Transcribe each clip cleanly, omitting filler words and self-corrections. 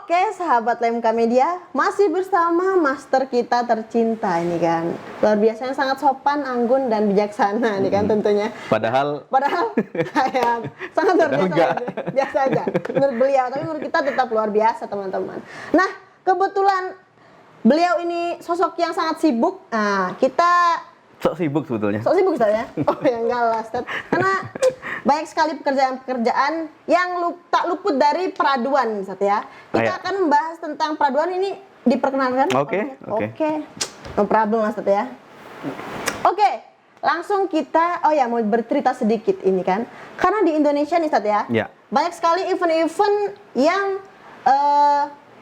Oke, sahabat LMK Media, masih bersama master kita tercinta ini kan. Luar biasa, yang sangat sopan, anggun, dan bijaksana nih kan tentunya. Padahal saya sangat luar biasa, enggak. Biasa aja menurut beliau, tapi menurut kita tetap luar biasa teman-teman. Nah, kebetulan beliau ini sosok yang sangat sibuk. Nah, kita sok sibuk sebetulnya. sok sibuk saya. Oh ya enggak lah, Ustaz. Karena banyak sekali pekerjaan-pekerjaan yang tak luput dari peraduan, Ustaz ya. Kita akan membahas tentang peraduan ini, diperkenalkan. Oke. No problem, Ustaz ya. Oke, langsung kita mau bercerita sedikit ini kan. Karena di Indonesia nih, Ustaz ya. Ya. Banyak sekali event-event yang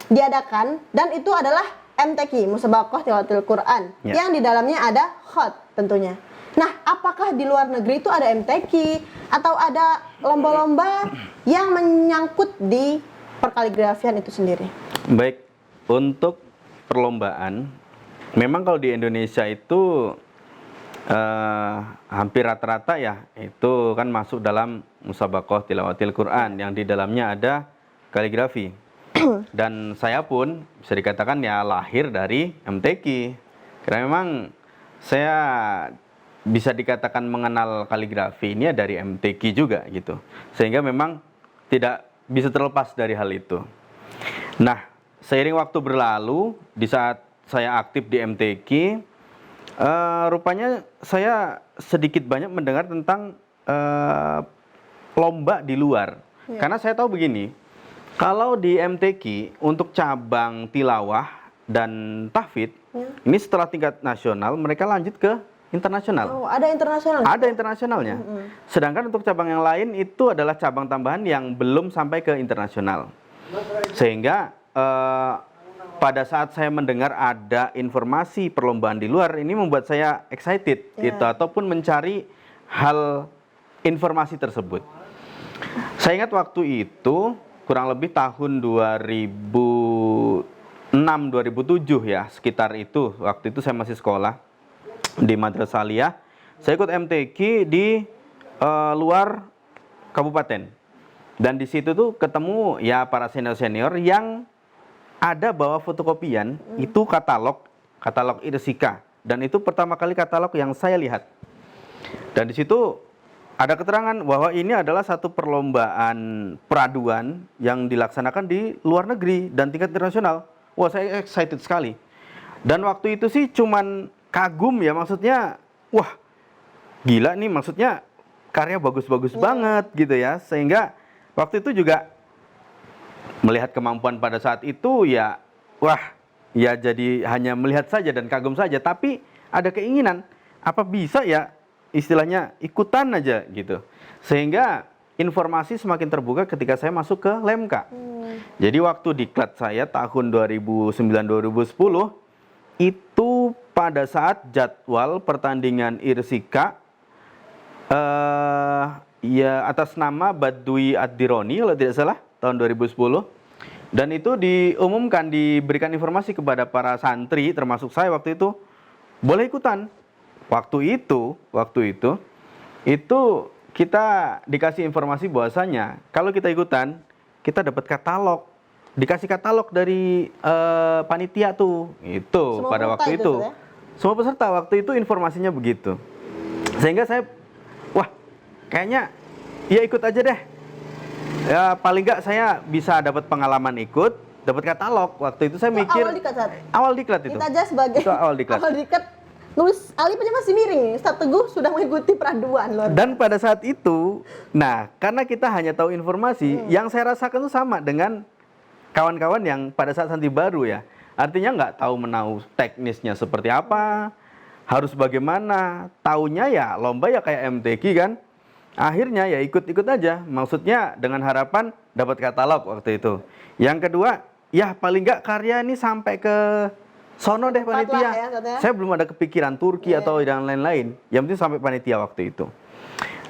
diadakan, dan itu adalah MTQ, Musabaqah Tilawatil Quran, yang di dalamnya ada khot tentunya. Nah, apakah di luar negeri itu ada MTQ atau ada lomba-lomba yang menyangkut di perkaligrafian itu sendiri? Baik, untuk perlombaan, memang kalau di Indonesia itu hampir rata-rata ya, itu kan masuk dalam Musabaqah Tilawatil Quran yang di dalamnya ada kaligrafi. Dan saya pun bisa dikatakan ya lahir dari MTQ. Karena memang saya bisa dikatakan mengenal kaligrafi ini dari MTQ juga gitu. Sehingga memang tidak bisa terlepas dari hal itu. Nah, seiring waktu berlalu, di saat saya aktif di MTQ, rupanya saya sedikit banyak mendengar tentang lomba di luar. Karena saya tahu begini, kalau di MTQ untuk cabang tilawah dan tahfidz, ini setelah tingkat nasional mereka lanjut ke internasional. Oh, ada internasional? Ada internasionalnya. Sedangkan untuk cabang yang lain itu adalah cabang tambahan yang belum sampai ke internasional. Sehingga pada saat saya mendengar ada informasi perlombaan di luar, ini membuat saya excited gitu, ataupun mencari hal informasi tersebut. Saya ingat waktu itu kurang lebih tahun 2006-2007 ya, sekitar itu. Waktu itu saya masih sekolah di Madrasah Aliyah. Saya ikut MTQ di luar kabupaten. Dan di situ tuh ketemu ya para senior-senior yang ada bawa fotokopian, itu katalog Irsika. Dan itu pertama kali katalog yang saya lihat. Dan di situ ada keterangan bahwa ini adalah satu perlombaan peraduan yang dilaksanakan di luar negeri dan tingkat internasional. Wah, saya excited sekali. Dan waktu itu sih cuman kagum ya, maksudnya wah gila nih, maksudnya karya bagus-bagus banget gitu ya. Sehingga waktu itu juga melihat kemampuan pada saat itu ya, wah ya jadi hanya melihat saja dan kagum saja. Tapi ada keinginan, apa bisa ya istilahnya ikutan aja gitu. Sehingga informasi semakin terbuka ketika saya masuk ke LMK. Jadi waktu diklat saya tahun 2009-2010 itu pada saat jadwal pertandingan Irsika ya atas nama Badui Ad-Dironi kalau tidak salah tahun 2010. Dan itu diumumkan, diberikan informasi kepada para santri termasuk saya waktu itu, boleh ikutan. Waktu itu kita dikasih informasi bahwasanya kalau kita ikutan, kita dapat katalog, dikasih katalog dari panitia tuh, itu semua pada waktu itu. Ya? Semua peserta waktu itu informasinya begitu. Sehingga saya, wah kayaknya ya ikut aja deh. Ya paling nggak saya bisa dapat pengalaman ikut, dapat katalog. Waktu itu saya mikir awal diklat itu. Kita aja sebagai awal diklat. Nulis alif aja masih miring, Ustaz Teguh sudah mengikuti peraduan. Dan pada saat itu, nah karena kita hanya tahu informasi, yang saya rasakan itu sama dengan kawan-kawan yang pada saat santri baru ya. Artinya nggak tahu menahu teknisnya seperti apa, harus bagaimana, taunya ya lomba ya kayak MTQ kan. Akhirnya ya ikut-ikut aja, maksudnya dengan harapan dapat katalog waktu itu. Yang kedua, ya paling nggak karya ini sampai ke sono deh Tepat panitia. lah ya, katanya. Saya belum ada kepikiran Turki atau yang lain-lain. Yang penting sampai panitia waktu itu.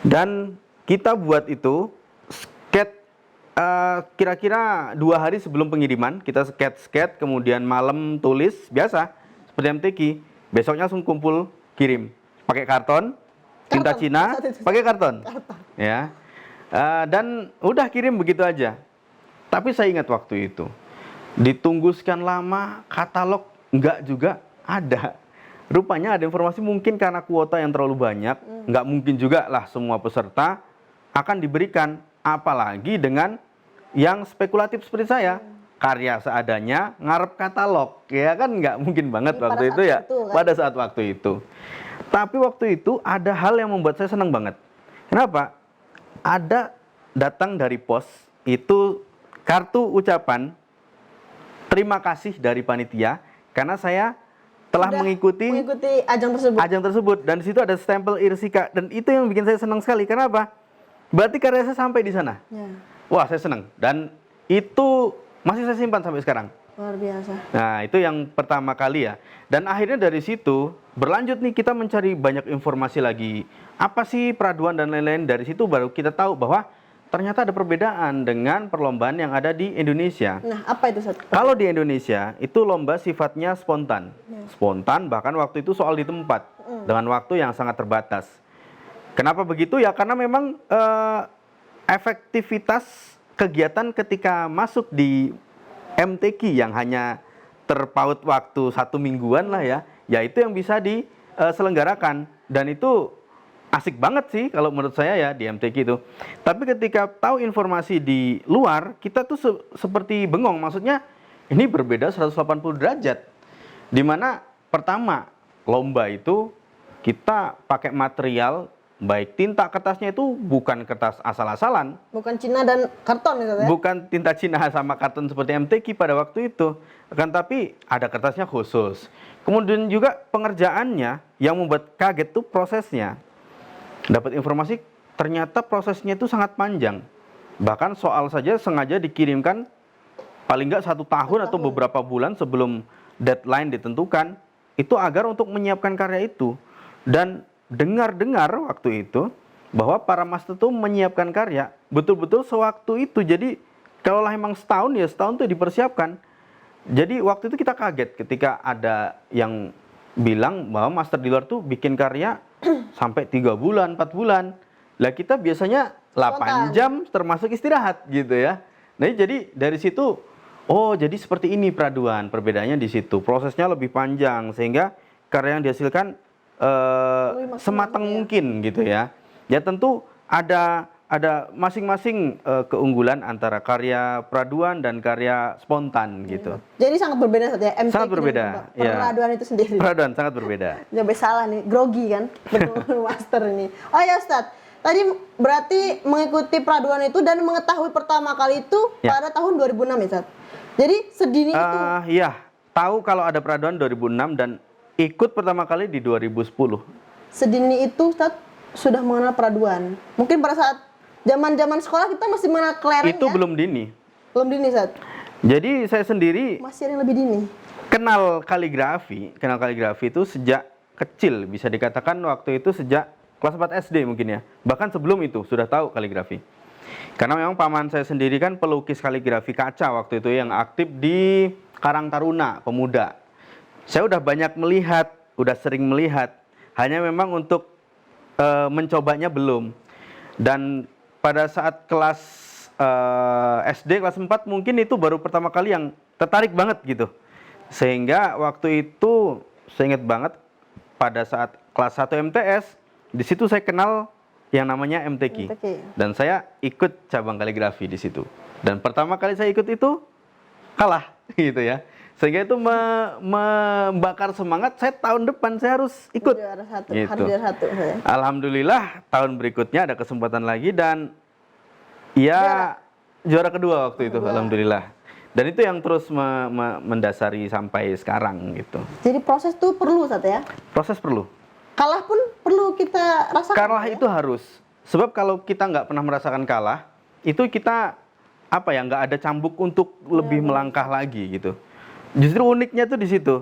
Dan kita buat itu skate kira-kira 2 hari sebelum pengiriman. Kita skate, kemudian malam tulis biasa seperti MTQ. Besoknya langsung kumpul kirim pakai karton, tinta Cina, pakai karton. Ya. Dan udah kirim begitu aja. Tapi saya ingat waktu itu ditunggu sekian lama, katalog enggak juga ada. Rupanya ada informasi mungkin karena kuota yang terlalu banyak, enggak mungkin juga lah semua peserta akan diberikan, apalagi dengan yang spekulatif seperti saya. Karya seadanya, ngarep katalog, ya kan nggak mungkin banget waktu itu ya, pada saat waktu itu. Tapi waktu itu ada hal yang membuat saya senang banget. Kenapa? Ada datang dari pos, itu kartu ucapan terima kasih dari panitia, karena saya telah mengikuti ajang tersebut. Dan di situ ada stempel Irsika, dan itu yang bikin saya senang sekali. Kenapa? Berarti karya saya sampai di sana. Ya. Wah, saya senang. Dan itu masih saya simpan sampai sekarang. Luar biasa. Nah, itu yang pertama kali ya. Dan akhirnya dari situ berlanjut nih, kita mencari banyak informasi lagi. Apa sih peraduan dan lain-lain. Dari situ baru kita tahu bahwa ternyata ada perbedaan dengan perlombaan yang ada di Indonesia. Nah, apa itu? Kalau di Indonesia, itu lomba sifatnya spontan. Spontan, bahkan waktu itu soal di tempat. Dengan waktu yang sangat terbatas. Kenapa begitu? Ya karena memang efektivitas kegiatan ketika masuk di MTQ yang hanya terpaut waktu 1 mingguan lah ya, itu yang bisa diselenggarakan. Dan itu asik banget sih kalau menurut saya ya di MTQ itu. Tapi ketika tahu informasi di luar, kita tuh seperti bengong. Maksudnya ini berbeda 180 derajat. Dimana pertama, lomba itu kita pakai material, baik tinta kertasnya itu bukan kertas asal-asalan. Bukan Cina dan karton gitu ya? Bukan tinta Cina sama karton seperti MTQ pada waktu itu. Tapi ada kertasnya khusus. Kemudian juga pengerjaannya yang membuat kaget tuh prosesnya. Dapat informasi ternyata prosesnya itu sangat panjang. Bahkan soal saja sengaja dikirimkan paling nggak 1 tahun atau beberapa bulan sebelum deadline ditentukan. Itu agar untuk menyiapkan karya itu. Dan dengar-dengar waktu itu bahwa para master itu menyiapkan karya betul-betul sewaktu itu. Jadi kalau lah emang setahun ya setahun tuh dipersiapkan. Jadi waktu itu kita kaget ketika ada yang bilang bahwa master di luar tuh bikin karya sampai 3 bulan, 4 bulan. Lah kita biasanya 8 jam termasuk istirahat gitu ya. Nah jadi dari situ, oh jadi seperti ini peraduan. Perbedaannya di situ. Prosesnya lebih panjang sehingga karya yang dihasilkan sematang mungkin gitu ya. Ya tentu ada masing-masing keunggulan antara karya peraduan dan karya spontan gitu. Jadi sangat berbeda saja MTQ. Sangat berbeda. Peraduan itu sendiri. Peraduan sangat berbeda. Sampai salah nih, grogi kan bertemu master ini. Oh ya Ustadz, tadi berarti mengikuti peraduan itu dan mengetahui pertama kali itu pada tahun 2006 ya Ustadz. Jadi sedini itu. Iya, tahu kalau ada peraduan 2006 dan ikut pertama kali di 2010. Sedini itu Ustadz sudah mengenal peraduan. Mungkin pada saat zaman-zaman sekolah kita masih mengenal kelereng. Itu belum dini. Belum dini Ustadz. Jadi saya sendiri masih ada yang lebih dini. Kenal kaligrafi itu sejak kecil, bisa dikatakan waktu itu sejak kelas 4 SD mungkin ya. Bahkan sebelum itu sudah tahu kaligrafi. Karena memang paman saya sendiri kan pelukis kaligrafi kaca waktu itu yang aktif di Karang Taruna Pemuda. Saya udah banyak melihat, udah sering melihat. Hanya memang untuk mencobanya belum. Dan pada saat kelas SD, kelas 4 mungkin itu baru pertama kali yang tertarik banget gitu. Sehingga waktu itu, saya ingat banget, pada saat kelas 1 MTS, di situ saya kenal yang namanya MTQ. Dan saya ikut cabang kaligrafi di situ. Dan pertama kali saya ikut itu, kalah gitu ya. Sehingga itu membakar semangat, saya tahun depan saya harus ikut. Gitu. Harus juara 1. Alhamdulillah tahun berikutnya ada kesempatan lagi dan ya juara kedua waktu itu, alhamdulillah. Dan itu yang terus mendasari sampai sekarang gitu. Jadi proses itu perlu Ustadz ya? Proses perlu. Kalah pun perlu kita rasakan. Kalah itu harus. Sebab kalau kita nggak pernah merasakan kalah, itu kita apa ya, nggak ada cambuk untuk lebih melangkah lagi gitu. Justru uniknya tuh di situ.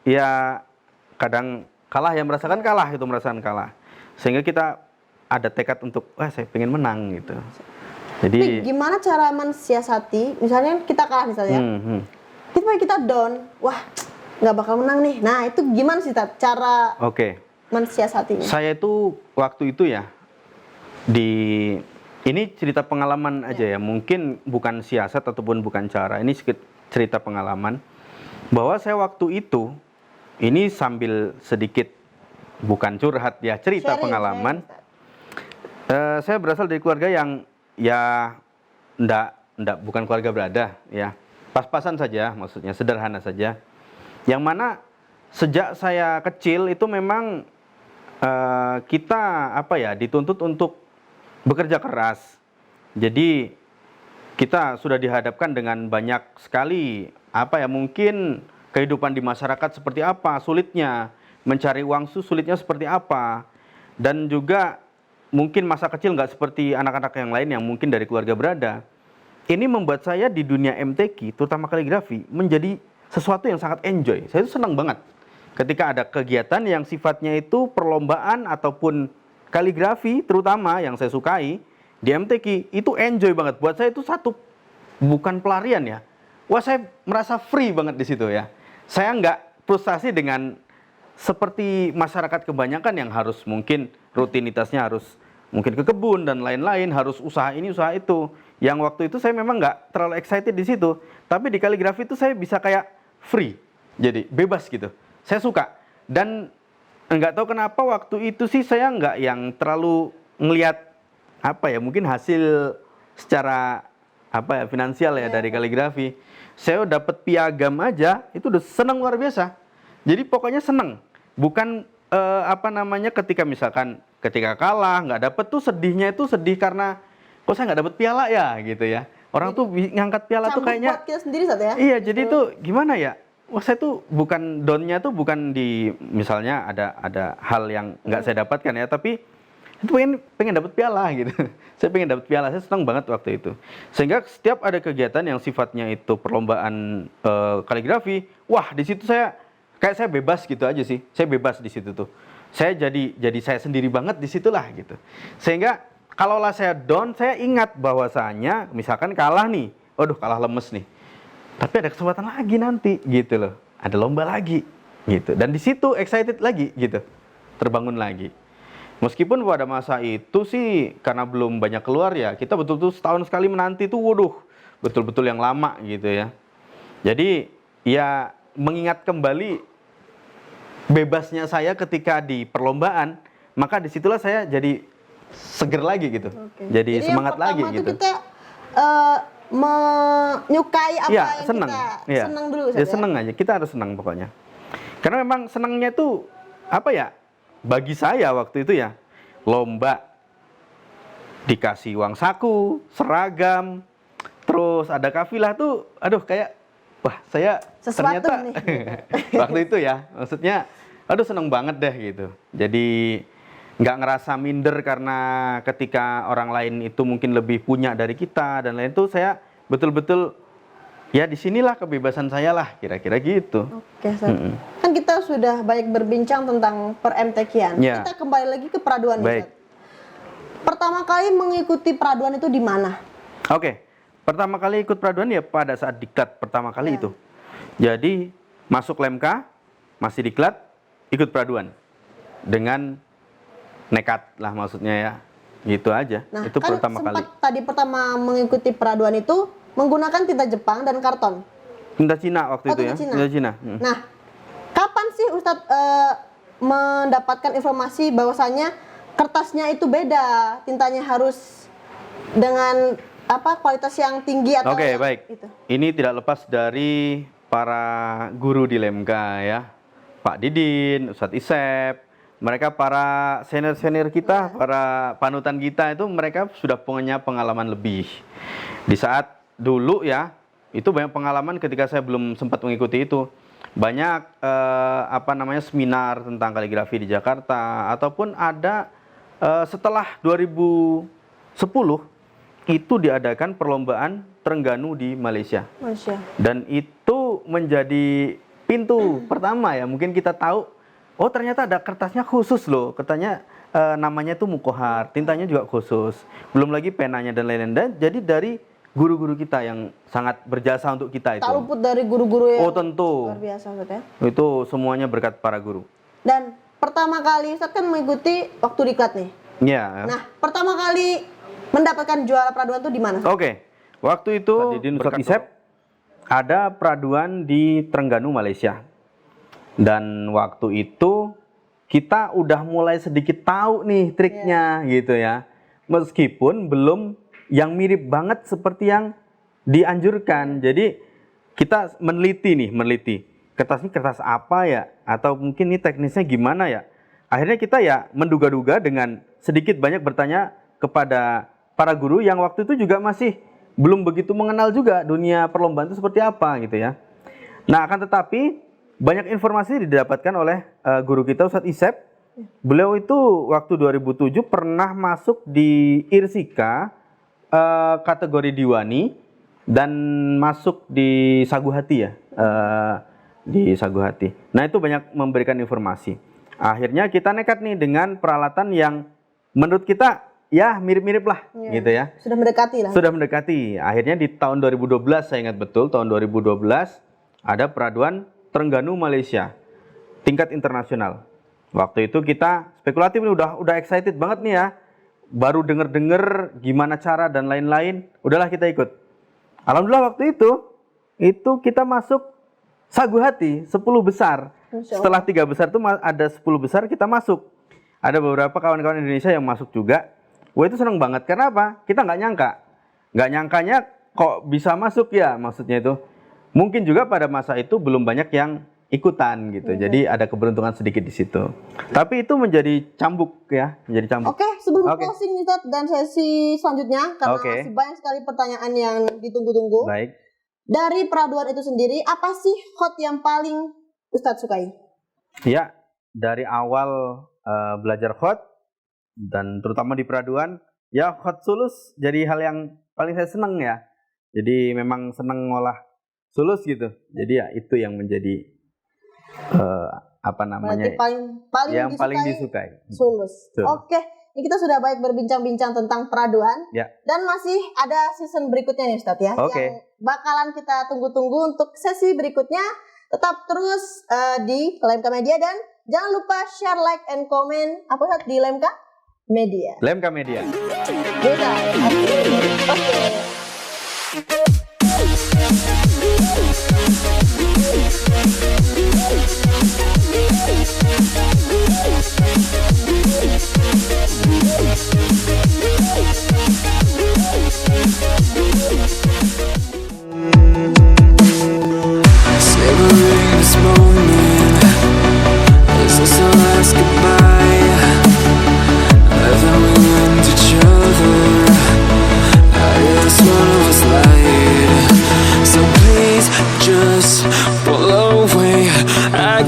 Ya kadang kalah ya, merasakan kalah itu, merasakan kalah. Sehingga kita ada tekad untuk, wah saya pengen menang gitu. Tapi Jadi gimana cara mensiasati, misalnya kita kalah misalnya, tiba-tiba kita down, wah nggak bakal menang nih. Nah itu gimana sih Tat, cara Oke. mensiasatinya? Saya itu waktu itu ya, ini cerita pengalaman aja ya, mungkin bukan siasat ataupun bukan cara, ini cerita pengalaman. Bahwa saya waktu itu, ini sambil sedikit, bukan curhat ya, cerita Sharing, pengalaman. Tat. Saya berasal dari keluarga yang ya bukan keluarga berada ya, pas-pasan saja, maksudnya sederhana saja. Yang mana sejak saya kecil itu memang kita apa ya, dituntut untuk bekerja keras. Jadi kita sudah dihadapkan dengan banyak sekali apa ya, mungkin kehidupan di masyarakat seperti apa sulitnya, mencari uang sulitnya seperti apa, dan juga mungkin masa kecil nggak seperti anak-anak yang lain yang mungkin dari keluarga berada. Ini membuat saya di dunia MTQ, terutama kaligrafi, menjadi sesuatu yang sangat enjoy. Saya itu senang banget ketika ada kegiatan yang sifatnya itu perlombaan ataupun kaligrafi, terutama yang saya sukai di MTQ, itu enjoy banget. Buat saya itu satu, bukan pelarian ya. Wah, saya merasa free banget di situ ya. Saya nggak frustasi dengan seperti masyarakat kebanyakan yang harus mungkin rutinitasnya harus mungkin ke kebun dan lain-lain, harus usaha ini usaha itu. Yang waktu itu saya memang nggak terlalu excited di situ, tapi di kaligrafi itu saya bisa kayak free, jadi bebas gitu. Saya suka, dan nggak tahu kenapa waktu itu sih saya nggak yang terlalu ngelihat apa ya, mungkin hasil secara apa ya, finansial ya dari kaligrafi. Saya dapat piagam aja itu udah seneng luar biasa. Jadi pokoknya seneng, bukan apa namanya, ketika misalkan ketika kalah nggak dapet tuh sedihnya itu sedih karena kok saya nggak dapet piala ya gitu ya. Orang tuh ngangkat piala tuh kayaknya buat kita sendiri Tat, ya? iya, jadi tuh gimana ya? Wah, saya tuh bukan downnya tuh bukan di misalnya ada hal yang nggak saya dapatkan ya, tapi itu pengen dapat piala gitu. Saya pengen dapat piala, saya senang banget waktu itu. Sehingga setiap ada kegiatan yang sifatnya itu perlombaan kaligrafi, wah di situ kayak saya bebas gitu aja sih. Saya bebas di situ tuh. Saya jadi saya sendiri banget di situlah gitu. Sehingga kalaulah saya down, saya ingat bahwasanya misalkan kalah nih, waduh kalah lemes nih. Tapi ada kesempatan lagi nanti gitu loh. Ada lomba lagi gitu. Dan di situ excited lagi gitu. Terbangun lagi. Meskipun pada masa itu sih karena belum banyak keluar ya, kita betul-betul setahun sekali menanti tuh, waduh, betul-betul yang lama gitu ya. Jadi ya mengingat kembali bebasnya saya ketika di perlombaan, maka disitulah saya jadi seger lagi gitu. Oke. Jadi semangat lagi yang pertama gitu. tuh kita menyukai apa Ya, yang seneng. kita Ya. seneng dulu Ya, Tat, seneng aja. Kita harus senang pokoknya. Karena memang senangnya tuh apa ya? Bagi saya waktu itu ya, lomba, dikasih uang saku, seragam, terus ada kafilah tuh, aduh kayak, wah saya Sesuatu ternyata nih. waktu itu ya, maksudnya, aduh seneng banget deh gitu. Jadi nggak ngerasa minder karena ketika orang lain itu mungkin lebih punya dari kita dan lain itu, saya betul-betul ya disinilah kebebasan saya lah, kira-kira gitu. Oke, Tat. Kan kita sudah banyak berbincang tentang per MTQ-an. Ya. Kita kembali lagi ke peraduan nih, Baik. Tat. Pertama kali mengikuti peraduan itu di mana? Oke, pertama kali ikut peraduan ya pada saat diklat pertama kali Ya. itu. Jadi masuk Lemka, masih diklat, ikut peraduan dengan nekat lah maksudnya ya, gitu aja. Nah, Itu kan pertama kali. tadi pertama mengikuti peraduan itu menggunakan tinta Jepang dan karton. Tinta Cina waktu itu tinta ya, Cina. tinta Cina. Nah, kapan sih Ustadz mendapatkan informasi bahwasannya kertasnya itu beda, tintanya harus dengan apa kualitas yang tinggi atau Oke, yang baik. itu? Ini tidak lepas dari para guru di Lemka ya, Pak Didin, Ustadz Isep, mereka para senior-senior kita, para panutan kita itu mereka sudah punya pengalaman lebih. Di saat dulu ya, itu banyak pengalaman ketika saya belum sempat mengikuti itu. Banyak apa namanya seminar tentang kaligrafi di Jakarta, ataupun ada setelah 2010 itu diadakan perlombaan Terengganu di Malaysia. Masya. Dan itu menjadi pintu pertama ya. Mungkin kita tahu, oh ternyata ada kertasnya khusus loh. Katanya namanya itu mukohar, tintanya juga khusus. Belum lagi penanya dan lain-lain. Dan jadi dari guru-guru kita yang sangat berjasa untuk kita itu. Tak luput dari guru-guru yang Oh tentu. luar biasa Ustaz ya. Itu semuanya berkat para guru. Dan pertama kali Ustaz kan mengikuti waktu diklat nih. Ya. Nah, pertama kali mendapatkan juara peraduan itu di mana? Oke. Waktu itu di Ustadz Isep ada peraduan di Terengganu, Malaysia. Dan waktu itu kita udah mulai sedikit tahu nih triknya gitu ya. Meskipun belum yang mirip banget seperti yang dianjurkan. Jadi kita meneliti. Kertas ini kertas apa ya? Atau mungkin ini teknisnya gimana ya? Akhirnya kita ya menduga-duga dengan sedikit banyak bertanya kepada para guru yang waktu itu juga masih belum begitu mengenal juga dunia perlombaan itu seperti apa gitu ya. Nah akan tetapi banyak informasi didapatkan oleh guru kita Ustadz Isep. Beliau itu waktu 2007 pernah masuk di Irsika kategori Diwani dan masuk di Sagu Hati ya. Di Sagu Hati. Nah itu banyak memberikan informasi. Akhirnya kita nekat nih dengan peralatan yang menurut kita ya mirip-mirip lah gitu ya. Sudah mendekati lah. Sudah mendekati. Akhirnya di tahun 2012 saya ingat betul tahun 2012 ada peraduan Terengganu Malaysia tingkat internasional. Waktu itu kita spekulatif nih udah excited banget nih ya. Baru denger gimana cara dan lain-lain. Udahlah kita ikut. Alhamdulillah waktu itu kita masuk Sagu Hati 10 besar. Setelah 3 besar itu ada 10 besar kita masuk. Ada beberapa kawan-kawan Indonesia yang masuk juga. Wah itu seneng banget, karena apa? Kita nggak nyangkanya kok bisa masuk ya, maksudnya itu. Mungkin juga pada masa itu belum banyak yang ikutan gitu, jadi ada keberuntungan sedikit di situ. Tapi itu menjadi cambuk ya, menjadi cambuk. Oke, sebelum closing nih Ustaz, dan sesi selanjutnya, karena masih banyak sekali pertanyaan yang ditunggu-tunggu. Baik. Dari peraduan itu sendiri, apa sih hot yang paling Ustadz sukai? Ya, dari awal belajar hot, dan terutama di peraduan, ya hot sulus jadi hal yang paling saya senang ya. Jadi memang senang ngolah sulus gitu. Jadi ya itu yang menjadi apa namanya? Paling paling disukai. Sulus. Oke, ini kita sudah baik berbincang-bincang tentang peraduan. Ya. Dan masih ada season berikutnya nih Ustadz ya. Yang bakalan kita tunggu-tunggu untuk sesi berikutnya. Tetap terus di LMK Media dan jangan lupa share, like, and comment di LMK Media. LMK Media. Bisa. Oke.